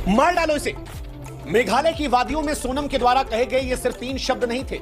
मार डालो इसे। मेघालय की वादियों में सोनम के द्वारा कहे गए ये सिर्फ 3 शब्द नहीं थे,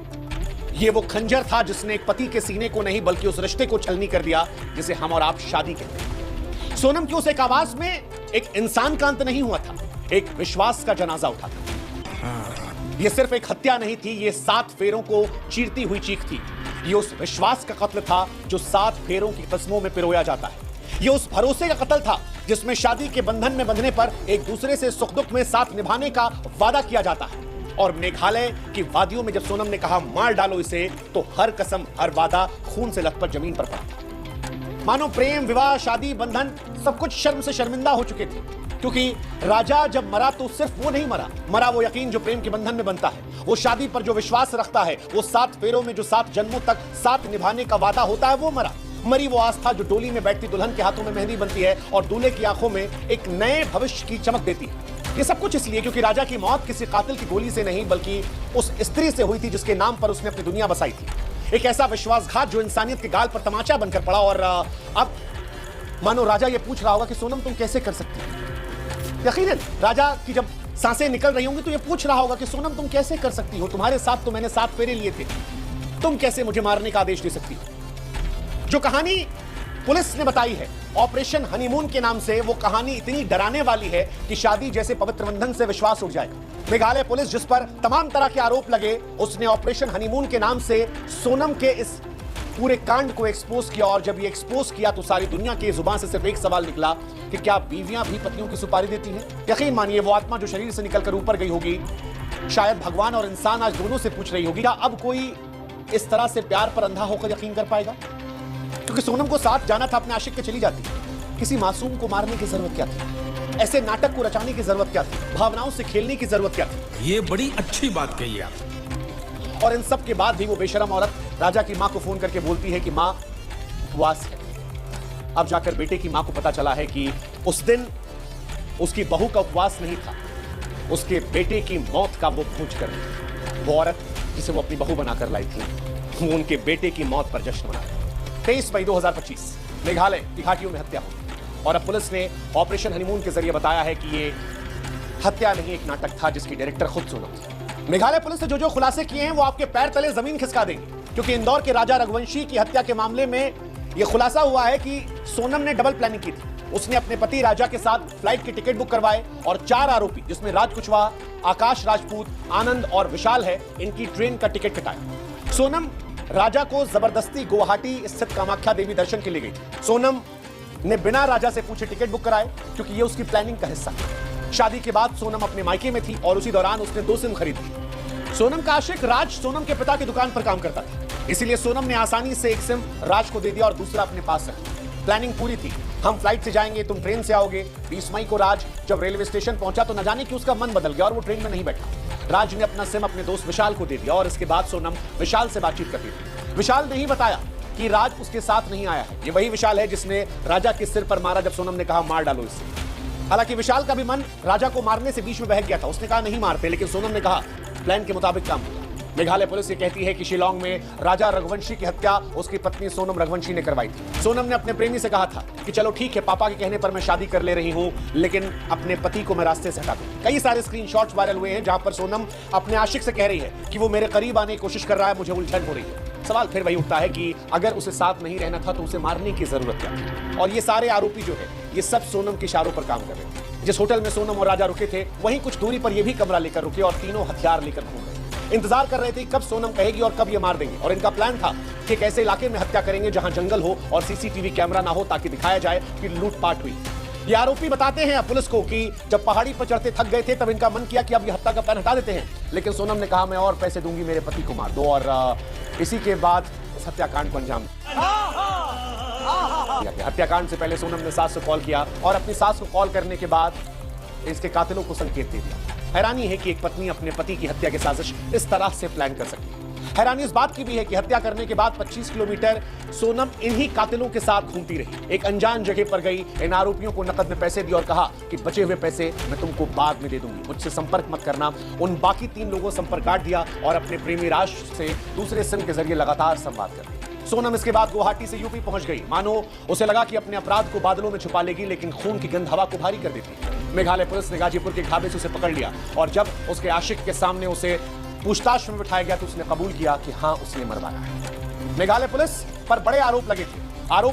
ये वो खंजर था जिसने एक पति के सीने को नहीं बल्कि उस रिश्ते को छलनी कर दिया जिसे हम और आप शादी कहते हैं। सोनम की उस एक आवाज में एक इंसान का अंत नहीं हुआ था, एक विश्वास का जनाजा उठा था। यह सिर्फ एक हत्या नहीं थी, यह 7 फेरों को चीरती हुई चीख थी। यह उस विश्वास का कत्ल था जो 7 फेरों की कस्मों में पिरोया जाता है। यह उस भरोसे का कत्ल था जिसमें शादी के बंधन में बंधने पर एक दूसरे से सुख दुख में साथ निभाने का वादा किया जाता है। और मेघालय की वादियों में जब सोनम ने कहा मार डालो इसे, तो हर कसम हर वादा खून से लथपथ जमीन पर पड़ा। मानो प्रेम, विवाह, शादी, बंधन सब कुछ शर्म से शर्मिंदा हो चुके थे, क्योंकि राजा जब मरा तो सिर्फ वो नहीं मरा वो यकीन जो प्रेम के बंधन में बनता है, वो शादी पर जो विश्वास रखता है, वो 7 फेरों में जो 7 जन्मों तक साथ निभाने का वादा होता है, वो मरी वो आस्था जो डोली में बैठती दुल्हन के हाथों में मेहंदी बनती है और दूल्हे की आंखों में एक नए भविष्य की चमक देती है। ये सब कुछ इसलिए क्योंकि राजा की मौत किसी कातिल की गोली से नहीं बल्कि उस स्त्री से हुई थी जिसके नाम पर उसने अपनी दुनिया बसाई थी। एक ऐसा विश्वासघात जो इंसानियत के गाल पर तमाचा बनकर पड़ा। और अब मानो राजा ये पूछ रहा होगा कि सोनम तुम कैसे कर सकती हो। यकीनन राजा की जब सांसें निकल रही होंगी तो ये पूछ रहा होगा कि सोनम तुम कैसे कर सकती हो, तुम्हारे साथ तो मैंने 7 फेरे लिए थे, तुम कैसे मुझे मारने का आदेश दे सकती हो। जो कहानी पुलिस ने बताई है ऑपरेशन हनीमून के नाम से, वो कहानी इतनी डराने वाली है कि शादी जैसे पवित्र बंधन से विश्वास उठ जाएगा। मेघालय पुलिस जिस पर तमाम तरह के आरोप लगे, उसने ऑपरेशन हनीमून के नाम से सोनम के इस पूरे कांड को एक्सपोज किया। और जब ये एक्सपोज किया तो सारी दुनिया की जुबान से सिर्फ एक सवाल निकला कि क्या बीवियां भी पतियों की सुपारी देती हैं? यकीन मानिए वो आत्मा जो शरीर से निकलकर ऊपर गई होगी, शायद भगवान और इंसान आज दोनों से पूछ रही होगी, क्या अब कोई इस तरह से प्यार पर अंधा होकर यकीन कर पाएगा? क्योंकि सोनम को साथ जाना था, अपने आशिक के चली जाती। किसी मासूम को मारने की जरूरत क्या थी? ऐसे नाटक को रचाने की जरूरत क्या थी? भावनाओं से खेलने की जरूरत क्या थी? ये बड़ी अच्छी बात कही आप। और इन सब के बाद भी वो बेशरम औरत राजा की मां को फोन करके बोलती है कि मां उपवास है। अब जाकर बेटे की मां को पता चला है कि उस दिन उसकी बहू का उपवास नहीं था, उसके बेटे की मौत का वो भोज कर रही थी। वो औरत जिसे वो अपनी बहू बनाकर लाई थी, वो उनके बेटे की मौत पर जश्न मना रही। 23 मई 2025 मेघालय की घाटियों में हत्या हुई और अब पुलिस ने ऑपरेशन हनीमून के जरिए बताया है कि ये हत्या नहीं, एक नाटक था जिसकी डायरेक्टर खुद सोनम थी। मेघालय पुलिस ने जो खुलासे किए हैं वो आपके पैर तले जमीन खिसका देंगे, क्योंकि इंदौर के राजा रघुवंशी की हत्या के मामले में यह खुलासा हुआ है कि सोनम ने डबल प्लानिंग की थी। उसने अपने पति राजा के साथ फ्लाइट के टिकट बुक करवाए और 4 आरोपी जिसमें राज कुशवाहा, आकाश राजपूत, आनंद और विशाल है, इनकी ट्रेन का टिकट कटाया। सोनम राजा को जबरदस्ती गुवाहाटी स्थित कामाख्या देवी दर्शन के लिए गई। सोनम ने बिना राजा से पूछे टिकट बुक कराए क्योंकि यह उसकी प्लानिंग का हिस्सा था। शादी के बाद सोनम अपने मायके में थी और उसी दौरान उसने 2 सिम खरीदी। सोनम का आशिक राज सोनम के पिता की दुकान पर काम करता था, इसीलिए सोनम ने आसानी से एक सिम राज को दे दिया और दूसरा अपने पास रखा। प्लानिंग पूरी थी, हम फ्लाइट से जाएंगे, तुम ट्रेन से आओगे। 20 मई को राज जब रेलवे स्टेशन पहुंचा तो न जाने कि उसका मन बदल गया और वो ट्रेन में नहीं बैठा। राज ने अपना सिम अपने दोस्त विशाल को दे दिया और इसके बाद सोनम विशाल से बातचीत करती थी। विशाल ने ही बताया कि राज उसके साथ नहीं आया है। ये वही विशाल है जिसने राजा के सिर पर मारा जब सोनम ने कहा मार डालो इसे। हालांकि विशाल का भी मन राजा को मारने से बीच में बहक गया था, उसने कहा नहीं मारते, लेकिन सोनम ने कहा प्लान के मुताबिक काम हुआ। मेघालय पुलिस ये कहती है कि शिलांग में राजा रघुवंशी की हत्या उसकी पत्नी सोनम रघुवंशी ने करवाई थी। सोनम ने अपने प्रेमी से कहा था कि चलो ठीक है, पापा के कहने पर मैं शादी कर ले रही हूं, लेकिन अपने पति को मैं रास्ते से हटा दूं। कई सारे स्क्रीनशॉट्स वायरल हुए हैं जहां पर सोनम अपने आशिक से कह रही है कि वो मेरे करीब आने की कोशिश कर रहा है, मुझे उलझन हो रही है। सवाल फिर वही उठता है कि अगर उसे साथ नहीं रहना था तो उसे मारने की जरूरत क्या थी? और ये सारे आरोपी जो है ये सब सोनम के इशारों पर काम कर रहे थे। जिस होटल में सोनम और राजा रुके थे वहीं कुछ दूरी पर ये भी कमरा लेकर रुके और तीनों हथियार लेकर घूम रहे। इंतजार कर रहे थे कब सोनम कहेगी और कब ये मार देंगे। और इनका प्लान था कि एक ऐसे इलाके में हत्या करेंगे जहां जंगल हो और सीसीटीवी कैमरा ना हो, ताकि दिखाया जाए कि लूटपाट हुई। ये आरोपी बताते हैं पुलिस को कि जब पहाड़ी पर चढ़ते थक गए थे तब इनका मन किया कि अब ये हत्या का प्लान हटा देते हैं, लेकिन सोनम ने कहा मैं और पैसे दूंगी, मेरे पति को मार दो। और इसी के बाद इस हत्याकांड को अंजाम दिया। हत्याकांड से पहले सोनम ने सास को कॉल किया और अपनी सास को कॉल करने के बाद इसके कातिलों को संकेत दे दिया। हैरानी है कि एक पत्नी अपने पति की हत्या की साजिश इस तरह से प्लान कर सकती है। हैरानी इस बात की भी है कि हत्या करने के बाद 25 किलोमीटर सोनम इन्हीं कातिलों के साथ घूमती रही। एक अनजान जगह पर गई, इन आरोपियों को नकद में पैसे दिए और कहा कि बचे हुए पैसे मैं तुमको बाद में दे दूंगी, मुझसे संपर्क मत करना। उन बाकी 3 लोगों से संपर्क काट दिया और अपने प्रेमी राज से दूसरे सिम के जरिए लगातार संवाद कर रही। सोनम इसके बाद गुवाहाटी से यूपी पहुंच गई। मानो उसे लगा कि अपने अपराध को बादलों में छुपा लेगी, लेकिन खून की गंध हवा को भारी कर देती है। मेघालय पुलिस ने गाजीपुर के ढाबे से उसे पकड़ लिया और जब उसके आशिक के सामने उसे पूछताछ में बिठाया गया तो उसने कबूल किया कि हां उसने मरवाया है। मेघालय पुलिस पर बड़े आरोप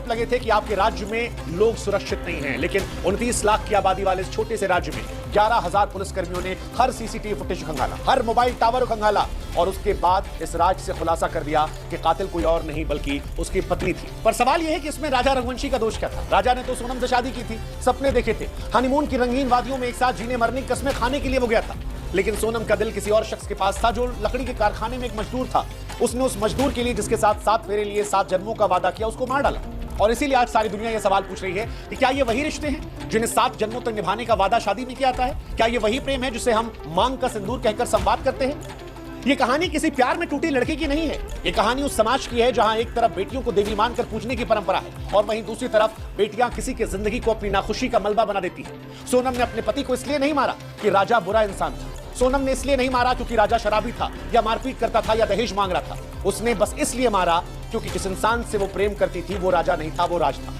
लगे थे कि आपके राज्य में लोग सुरक्षित नहीं हैं, लेकिन 29 लाख की आबादी वाले इस छोटे से राज्य में 11,000 पुलिसकर्मियों ने हर सीसीटीवी फुटेज खंगाला, हर मोबाइल टावर खंगाला और उसके बाद इस राज्य से खुलासा कर दिया कि कातिल कोई और नहीं बल्कि उसकी पत्नी थी। पर सवाल यह है कि इसमें राजा रघुवंशी का दोष क्या था? राजा ने तो सोनम से शादी की थी, सपने देखे थे, हनीमून की रंगीन वादियों में एक साथ जीने मरने की कस्में खाने के लिए वो गया था, लेकिन सोनम का दिल किसी और शख्स के पास था जो लकड़ी के कारखाने में एक मजदूर था। उसने उस मजदूर के लिए जिसके साथ 7 फेरे लिए 7 जन्मों का वादा किया उसको मार डाला। और इसीलिए आज सारी दुनिया यह सवाल पूछ रही है कि क्या ये वही रिश्ते हैं जिन्हें 7 जन्मों तक निभाने का वादा शादी में किया जाता है? क्या ये वही प्रेम है जिसे हम मांग का सिंदूर कहकर संवाद करते हैं? ये कहानी किसी प्यार में टूटी लड़के की नहीं है। ये कहानी उस समाज की है जहां एक तरफ बेटियों को देवी मानकर पूजने की परंपरा है और वहीं दूसरी तरफ बेटियां किसी की जिंदगी को अपनी नाखुशी का मलबा बना देती है। सोनम ने अपने पति को इसलिए नहीं मारा कि राजा बुरा इंसान था। सोनम ने इसलिए नहीं मारा क्योंकि राजा शराबी था या मारपीट करता था या दहेज मांग रहा था। उसने बस इसलिए मारा क्योंकि जिस इंसान से वो प्रेम करती थी वो राजा नहीं था, वो राज था।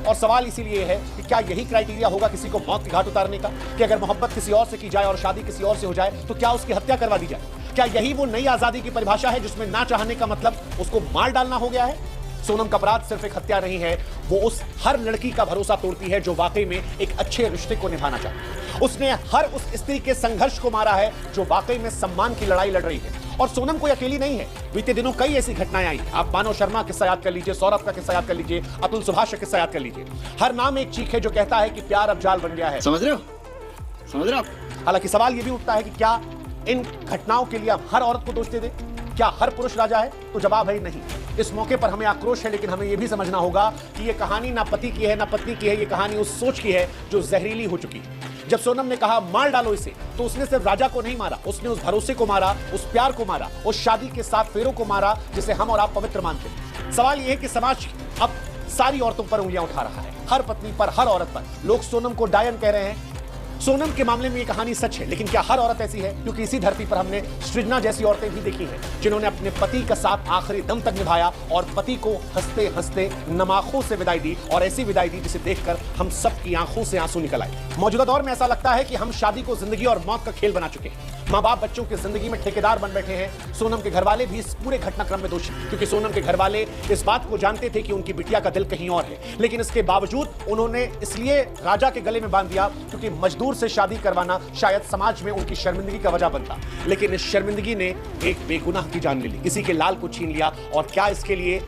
और सवाल इसीलिए है कि क्या यही क्राइटेरिया होगा किसी को मौत की घाट उतारने का कि अगर मोहब्बत किसी और से की जाए और शादी किसी और से हो जाए तो क्या उसकी हत्या करवा दी जाए? क्या यही वो नई आजादी की परिभाषा है जिसमें ना चाहने का मतलब उसको मार डालना हो गया है? सोनम का अपराध सिर्फ एक हत्या नहीं है, वो उस हर लड़की का भरोसा तोड़ती है जो वाकई में एक अच्छे रिश्ते को निभाना चाहती है। उसने हर उस स्त्री के संघर्ष को मारा है जो वाकई में सम्मान की लड़ाई लड़ रही है। और सोनम कोई अकेली नहीं है। बीते दिनों कई ऐसी घटनाएं आई। आप मानव शर्मा का किस्सा याद कर लीजिए, सौरभ का किस्सा याद कर लीजिए, अतुल सुभाष का किस्सा याद कर लीजिए। हर नाम एक चीख है जो कहता है कि प्यार अब जाल बन गया है। समझ रहे हो? हालांकि सवाल यह भी उठता है कि क्या इन घटनाओं के लिए हम हर औरत को दोष दे दें? क्या हर पुरुष राजा है? तो जवाब है नहीं। इस मौके पर हमें आक्रोश है, लेकिन हमें यह भी समझना होगा कि यह कहानी ना पति की है ना पत्नी की है। यह कहानी उस सोच की है जो जहरीली हो चुकी है। जब सोनम ने कहा मार डालो इसे, तो उसने सिर्फ राजा को नहीं मारा, उसने उस भरोसे को मारा, उस प्यार को मारा, उस शादी के 7 फेरों को मारा जिसे हम और आप पवित्र मानते हैं। सवाल यह है कि समाज अब सारी औरतों पर उंगलियां उठा रहा है, हर पत्नी पर, हर औरत पर। लोग सोनम को डायन कह रहे हैं। सोनम के मामले में ये कहानी सच है, लेकिन क्या हर औरत ऐसी है? क्योंकि इसी धरती पर हमने सृजना जैसी औरतें भी देखी हैं जिन्होंने अपने पति का साथ आखिरी दम तक निभाया और पति को हंसते हंसते नम आंखों से विदाई दी, और ऐसी विदाई दी जिसे देखकर हम सबकी आंखों से आंसू निकल आए। मौजूदा दौर में ऐसा लगता है कि हम शादी को जिंदगी और मौत का खेल बना चुके हैं। माँ बाप बच्चों की जिंदगी में ठेकेदार बन बैठे हैं। सोनम के घरवाले भी इस पूरे घटनाक्रम में दोषी, क्योंकि सोनम के घरवाले इस बात को जानते थे कि उनकी बिटिया का दिल कहीं और है, लेकिन इसके बावजूद उन्होंने इसलिए राजा के गले में बांध दिया क्योंकि मजदूर से शादी करवाना शायद समाज में उनकी शर्मिंदगी का वजह बनता। लेकिन इस शर्मिंदगी ने एक बेगुनाह की जान ले ली, किसी के लाल को छीन लिया। और क्या इसके लिए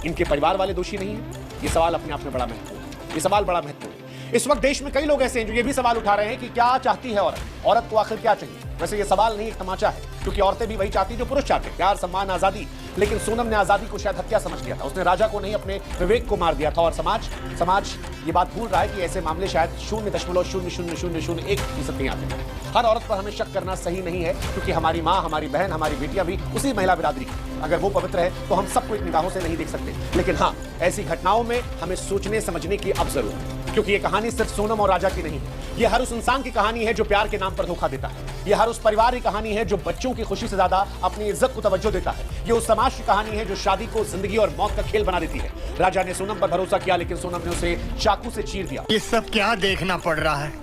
इनके परिवार वाले दोषी नहीं है? ये सवाल अपने आप में बड़ा महत्वपूर्ण है। ये सवाल बड़ा महत्वपूर्ण है। इस वक्त देश में कई लोग ऐसे हैं जो ये भी सवाल उठा रहे हैं कि क्या चाहती है औरत? औरत को आखिर क्या चाहिए? वैसे ये सवाल नहीं, एक तमाचा है, क्योंकि औरतें भी वही चाहती जो पुरुष चाहते, प्यार, सम्मान, आजादी। लेकिन सोनम ने आजादी को शायद हत्या समझ लिया था। उसने राजा को नहीं, अपने विवेक को मार दिया था। और समाज ये बात भूल रहा है कि ऐसे मामले शायद 0.0001% नहीं आते। हर औरत पर हमें शक करना सही नहीं है, क्योंकि हमारी माँ, हमारी बहन, हमारी बेटियां भी उसी महिला बिरादरी की। अगर वो पवित्र है तो हम सबको एक निगाहों से नहीं देख सकते। लेकिन हाँ, ऐसी घटनाओं में हमें सोचने समझने की अब जरूरत है, क्योंकि ये कहानी सिर्फ सोनम और राजा की नहीं है। ये हर उस इंसान की कहानी है जो प्यार के नाम पर धोखा देता है। ये हर उस परिवार की कहानी है जो बच्चों की खुशी से ज्यादा अपनी इज्जत को तवज्जो देता है। ये उस समाज की कहानी है जो शादी को जिंदगी और मौत का खेल बना देती है। राजा ने सोनम पर भरोसा किया, लेकिन सोनम ने उसे चाकू से चीर दिया। ये सब क्या देखना पड़ रहा है?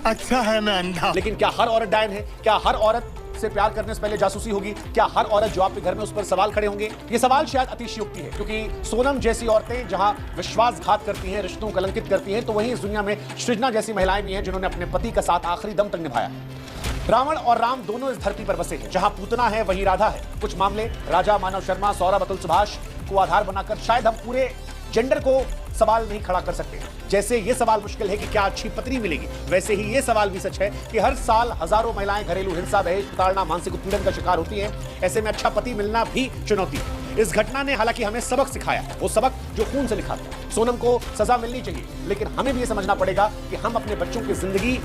अच्छा है मैं अंधा। लेकिन क्या हर औरत डायन है? क्या हर औरत से प्यार करने से पहले जासूसी होगी? क्या हर औरत जो आपके घर में, उस पर सवाल खड़े होंगे? ये सवाल शायद अतिशयोक्ति है, क्योंकि सोनम जैसी औरतें जहां विश्वासघात करती हैं, रिश्तों को कलंकित करती हैं, तो वहीं इस दुनिया में सृजना जैसी महिलाएं भी हैं जिन्होंने अपने पति का साथ आखिरी दम तक निभाया। रावण और राम दोनों इस धरती पर बसे हैं। जहां पूतना है वहीं राधा है। कुछ मामले राजा, मानव शर्मा, सौरभ, अतुल सुभाष को आधार बनाकर शायद हम पूरे जेंडर को सवाल नहीं खड़ा कर सकते। जैसे ये सवाल मुश्किल है कि क्या अच्छी पत्नी मिलेगी, वैसे ही ये सवाल भी सच है कि हर साल हजारों महिलाएं घरेलू हिंसा, दहेज, प्रताड़ना, मानसिक उत्पीड़न का शिकार होती हैं। ऐसे में अच्छा पति मिलना भी चुनौती है। इस घटना ने हालांकि हमें सबक सिखाया है, वो सबक जो खून से लिखा था। सोनम को सजा मिलनी चाहिए, लेकिन हमें भी ये समझना पड़ेगा कि हम अपने बच्चों की जिंदगी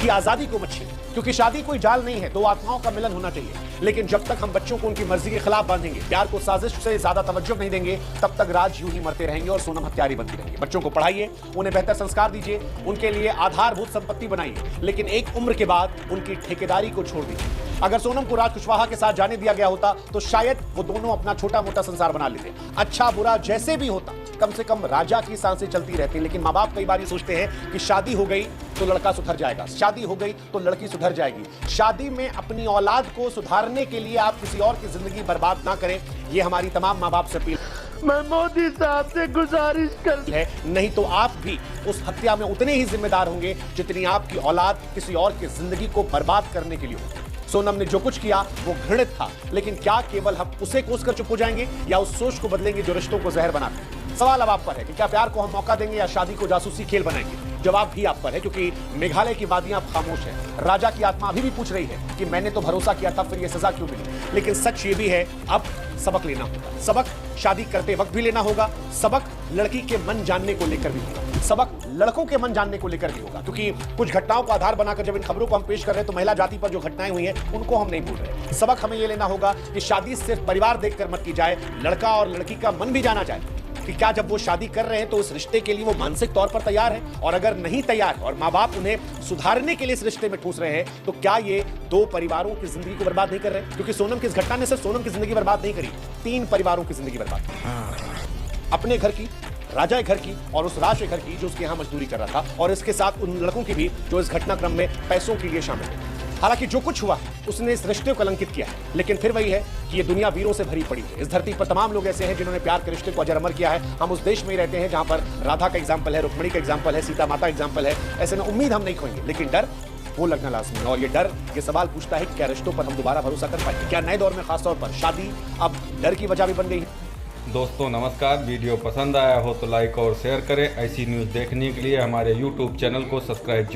की आजादी को मत छीनें, क्योंकि शादी कोई जाल नहीं है, दो आत्माओं का मिलन होना चाहिए। लेकिन जब तक हम बच्चों को उनकी मर्जी के खिलाफ बांधेंगे, प्यार को साजिश से ज्यादा तवज्जो नहीं देंगे, तब तक राज यूं ही मरते रहेंगे और सोनम हत्यारी बनती रहेंगी। बच्चों को पढ़ाइए, उन्हें बेहतर संस्कार दीजिए, उनके लिए आधारभूत संपत्ति बनाइए, लेकिन एक उम्र के बाद उनकी ठेकेदारी को छोड़ दीजिए। अगर सोनम को राज कुशवाहा के साथ जाने दिया गया होता तो शायद वो दोनों अपना छोटा मोटा संसार बना लेते। अच्छा बुरा जैसे भी होता, कम से कम राजा की सांसें चलती रहती हैं। लेकिन माँ बाप कई बार ये सोचते हैं कि शादी हो गई तो लड़का सुधर जाएगा, शादी हो गई तो लड़की सुधर जाएगी। शादी में अपनी औलाद को सुधारने के लिए आप किसी और की जिंदगी बर्बाद ना करें, ये हमारी तमाम माँ बाप से अपील मैं मोदी साहब से गुजारिश कर है। नहीं तो आप भी उस हत्या में उतने ही जिम्मेदार होंगे जितनी आपकी औलाद किसी और की जिंदगी को बर्बाद करने के लिए होगी। सोनम ने जो कुछ किया वो घृणित था, लेकिन क्या केवल हम उसे कोसकर चुप हो जाएंगे या उस सोच को बदलेंगे जो रिश्तों को जहर बनाते हैं? सवाल अब आप पर है कि क्या प्यार को हम मौका देंगे या शादी को जासूसी खेल बनाएंगे? जवाब भी आप पर है, क्योंकि मेघालय की वादियां खामोश है। राजा की आत्मा अभी भी पूछ रही है कि मैंने तो भरोसा किया था, फिर ये सजा क्यों मिली? लेकिन सच ये भी है, अब सबक लेना होगा। सबक शादी करते वक्त भी लेना होगा, सबक लड़की के मन जानने को लेकर भी होगा, सबक लड़कों के मन जानने को लेकर भी होगा। क्योंकि कुछ घटनाओं को आधार बनाकर जब इन खबरों को हम पेश कर रहे हैं तो महिला जाति पर जो घटनाएं हुई हैं उनको हम नहीं भूल रहे। सबक हमें यह लेना होगा कि शादी सिर्फ परिवार देखकर मत की जाए, लड़का और लड़की का मन भी जाना जाए कि क्या जब वो शादी कर रहे हैं तो उस रिश्ते के लिए वो मानसिक तौर पर तैयार है, और अगर नहीं तैयार और माँ बाप उन्हें सुधारने के लिए इस रिश्ते में ठूस रहे हैं तो क्या ये दो परिवारों की जिंदगी को बर्बाद नहीं कर रहे? क्योंकि सोनम की इस घटना ने सिर्फ सोनम की जिंदगी बर्बाद नहीं करी, 3 परिवारों की जिंदगी बर्बाद की। अपने घर की, राजा घर की और उस राज घर की जो उसके यहाँ मजदूरी कर रहा था, और इसके साथ उन लड़कों की भी जो इस घटनाक्रम में पैसों के लिए शामिल थे। हालांकि जो कुछ हुआ उसने इस रिश्ते को कलंकित किया है, लेकिन फिर वही है कि ये दुनिया वीरों से भरी पड़ी है। इस धरती पर तमाम लोग ऐसे हैं जिन्होंने प्यार के रिश्ते को अजर अमर किया है। हम उस देश में ही रहते हैं जहां पर राधा का एग्जाम्पल है, रुक्मणी का एग्जाम्पल है, सीता माता एग्जाम्पल है। ऐसे में उम्मीद हम नहीं खोएंगे, लेकिन डर वो लगना लाजमी है। और ये डर ये सवाल पूछता है कि क्या रिश्तों पर हम दोबारा भरोसा कर पाएंगे? क्या नए दौर में खासतौर पर शादी अब डर की वजह भी बन गई है? दोस्तों नमस्कार, वीडियो पसंद आया हो तो लाइक और शेयर करें। ऐसी न्यूज़ देखने के लिए हमारे YouTube चैनल को सब्सक्राइब जरूर